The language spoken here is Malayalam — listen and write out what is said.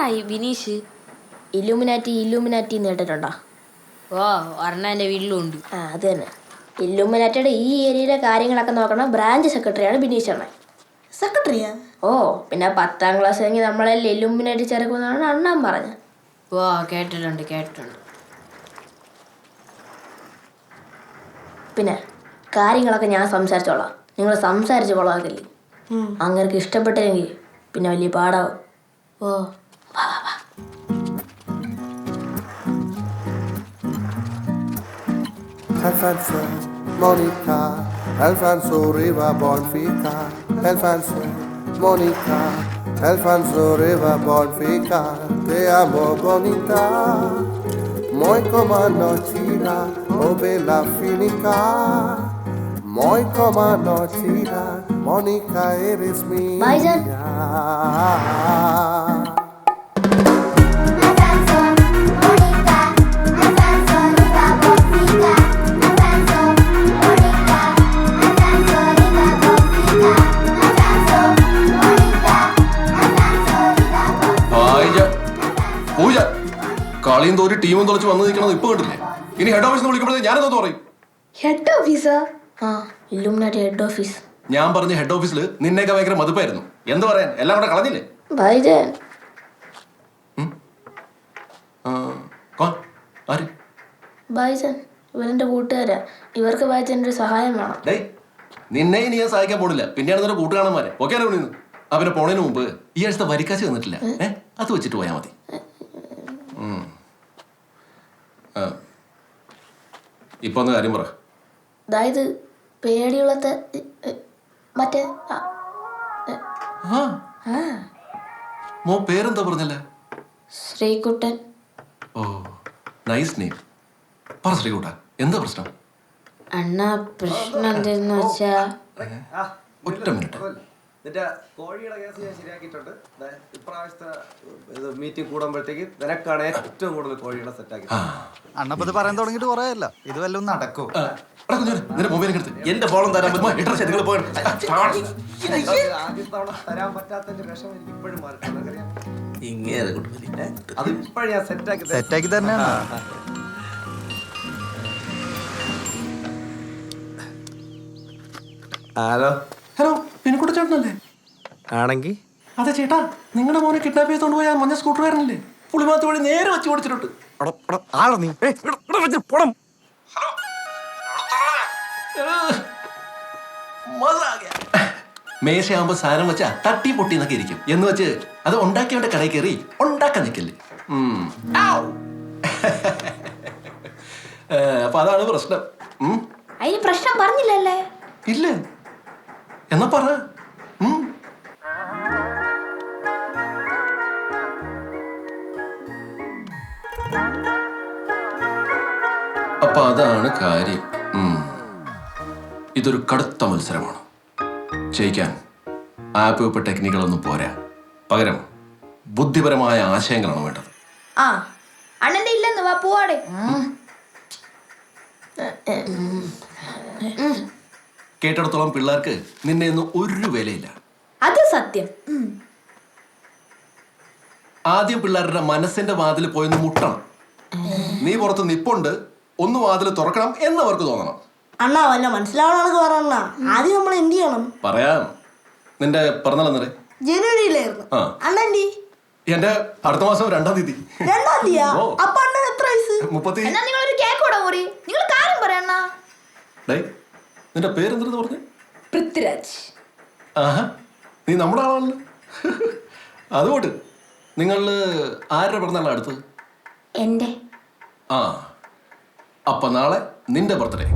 ആരായി ബിനീഷ്? ഇല്ലുമിനാറ്റി കേട്ടിട്ടുണ്ടോ? ഓ, ഒരെണ്ണം എൻ്റെ വീട്ടിലും ഉണ്ട്. അത് തന്നെ. ഇല്ലുമിനാറ്റിയുടെ ഈ ഏരിയയിലെ കാര്യങ്ങളൊക്കെ നോക്കണ ബ്രാഞ്ച് സെക്രട്ടറിയാണ് ബിനീഷ് അണ്ണൻ. സെക്രട്ടറിയാ? ഓ, പിന്നെ 10ാം ക്ലാസ് കഴിഞ്ഞ് നമ്മളെല്ലാം ഇല്ലുമിനാറ്റി ചേർക്കുമെന്നാണ് അണ്ണൻ പറഞ്ഞത്. ഓ, കേട്ടിട്ടുണ്ട്. പിന്നെ കാര്യങ്ങളൊക്കെ ഞാൻ സംസാരിച്ചോളാം, നിങ്ങൾ സംസാരിച്ച് കൊള്ളാക്കില്ലേ. അങ്ങനെ ഇഷ്ടപ്പെട്ടില്ലെങ്കിൽ പിന്നെ വലിയ പാടാവും. ഓ, Alfonso, Monica, Alfonso Riva Bonfica, Alfonso, Monica, Alfonso Riva Bonfica, te amo bonita, muy como nochira, oh bella finica, muy como nochira, Monica eres mía. Bye, കളിയും തോറി ടീമും തുളച്ച് വന്നു നിൽക്കണത് ഇപ്പൊ കണ്ടില്ലേ? ഇനി ഹെഡ് ഓഫീസിൽ വിളിക്കുമ്പോഴേ ഞാനെന്തോ പറയും? ഹെഡ് ഓഫീസാ? Illuminati head office. ഞാൻ പറഞ്ഞ ഹെഡ് ഓഫീസിൽ നിന്നേക്ക് ഭയങ്കര മതിപ്പായിരുന്നു. എന്ത് പറയാൻ, എല്ലാം കൂടെ കളഞ്ഞില്ലേ? ഭായിജൻ. ഭായിജൻ ഇവരെന്റെ കൂട്ടുകാരാ. ഇവർക്ക് ഭായിജന്റെ ഒരു സഹായം വേണം. നിന്നെ ഇനി ഞാൻ സഹായിക്കാൻ പോണില്ല. പിന്നെയാണ് നിന്റെ കൂട്ടുകാരന്മാരെ ഓക്കെ വിളിക്കുന്നു. അവരെ പോണതിന് മുമ്പ് ഈ ആഴ്ചത്തെ വരിക്കാശ് തന്നിട്ടില്ല, അത് വെച്ചിട്ട് പോയാൽ മതി. ഇപ്പൊ ഒന്ന് കാര്യം പറ. അതായത് പേടിയുള്ളത്തെ മറ്റേ മോ പേരെന്താ പറഞ്ഞല്ലേ? ശ്രീകുട്ടൻ. ഓ, നൈസ് നെയിം. പറ ശ്രീകുട്ട, എന്താ പ്രശ്നം? അണ്ണാ, പ്രശ്നം എന്തെന്ന് വെച്ചാ, ഒറ്റ മിനിറ്റ്. നിന്റെ കോഴിയുടെ കേസ് ഞാൻ ശരിയാക്കിയിട്ടുണ്ട്. ഇപ്രാവശ്യത്തെ മീറ്റിംഗ് കൂടുമ്പോഴത്തേക്ക് നിനക്കാണ് ഏറ്റവും കൂടുതൽ കോഴികളെ സെറ്റാക്കി. അണ്ണപ്പത് പറയാൻ തുടങ്ങിട്ട് കുറയല്ല. ഇത് വല്ലതും നടക്കും. എന്റെ ഫോണും തരാൻ പറ്റുമോ? ആദ്യത്തെ തവണ തരാൻ പറ്റാത്തതിന്റെ വിഷമം എനിക്ക് ഇപ്പോഴും മാറിയിട്ടില്ല. അത് ഇപ്പോഴും ഞാൻ സെറ്റാക്കി തന്നെയാണ്. ഹലോ ഹലോ, പിൻകുട്ട ചേട്ടനല്ലേ? ആണെങ്കിൽ അതെ ചേട്ടാ, നിങ്ങളുടെ മോനെ കിഡ്നാപ്പ് ചെയ്തോണ്ട് പോയാൽ മഞ്ഞ സ്കൂട്ടറുകാരനല്ലേ? പുളിമാത്ത് വഴി നേരെ വെച്ച് ഓടിച്ചിട്ടുണ്ട്. മേശയാകുമ്പോ സാധനം വെച്ചാ തട്ടി പൊട്ടി എന്നൊക്കെ ഇരിക്കും എന്ന് വെച്ച് അത് ഉണ്ടാക്കിയവന്റെ കടയിൽ കയറി ഉണ്ടാക്കാൻ നിൽക്കല്ലേ. അപ്പൊ അതാണ് പ്രശ്നം. അതിന് പ്രശ്നം പറഞ്ഞില്ലല്ലേ? ഇല്ല, എന്നാ പറ. അപ്പൊ അതാണ് കാര്യം. ഇതൊരു കടുത്ത മത്സരമാണ്. ജയിക്കാൻ ആപ്പ് വെപ്പ് ടെക്നിക്കുകളൊന്നും പോരാ. പകരം ബുദ്ധിപരമായ ആശയങ്ങളാണ് വേണ്ടത്. അണ്ണന്റെ ഇല്ലെന്ന് വാ പോവാടെ. കേട്ടിടത്തോളം പിള്ളേർക്ക് നിന്നെ ഒന്നും ഒരു വിലയില്ല. അത് സത്യം. ആദ്യം പിള്ളേരുടെ മനസ്സിന്റെ വാതിൽ പോയൊന്ന് മുട്ടണം. നീ പുറത്ത് നിപ്പുണ്ട്, ഒന്ന് വാതിൽ തുറക്കണം എന്നവർക്ക് തോന്നണം. അണ്ണാ വല്ല മനസ്സിലാവണമെന്ന് പറയണ. ആദ്യം നമ്മൾ എന്ത് ചെയ്യണം? പറയാം. നിന്റെ പിറന്നാളെന്നേ? ജനുവരിയിലായിരുന്നു. അണ്ണന്റെ എന്റെ അടുത്ത മാസം 2-ാം തീയതി. 2-ാം തീയതിയാ? അപ്പൊ അണ്ണൻ എത്ര വയസ്സ്? 30. നിങ്ങളൊരു കേക്ക് കൂടെ മുറി. നിങ്ങൾ കാര്യം പറയണ. നിന്റെ പേരെന്തെന്ന് പറഞ്ഞു? പൃഥ്വിരാജ്. ആഹാ, നീ നമ്മുടെ ആളാണല്ലോ. അതുകൊണ്ട് നിങ്ങള് ആരുടെ പിറന്നാളാണ് അടുത്തത്? എന്റെ. അപ്പൊ നാളെ നിന്റെ ബർത്ത്ഡേ.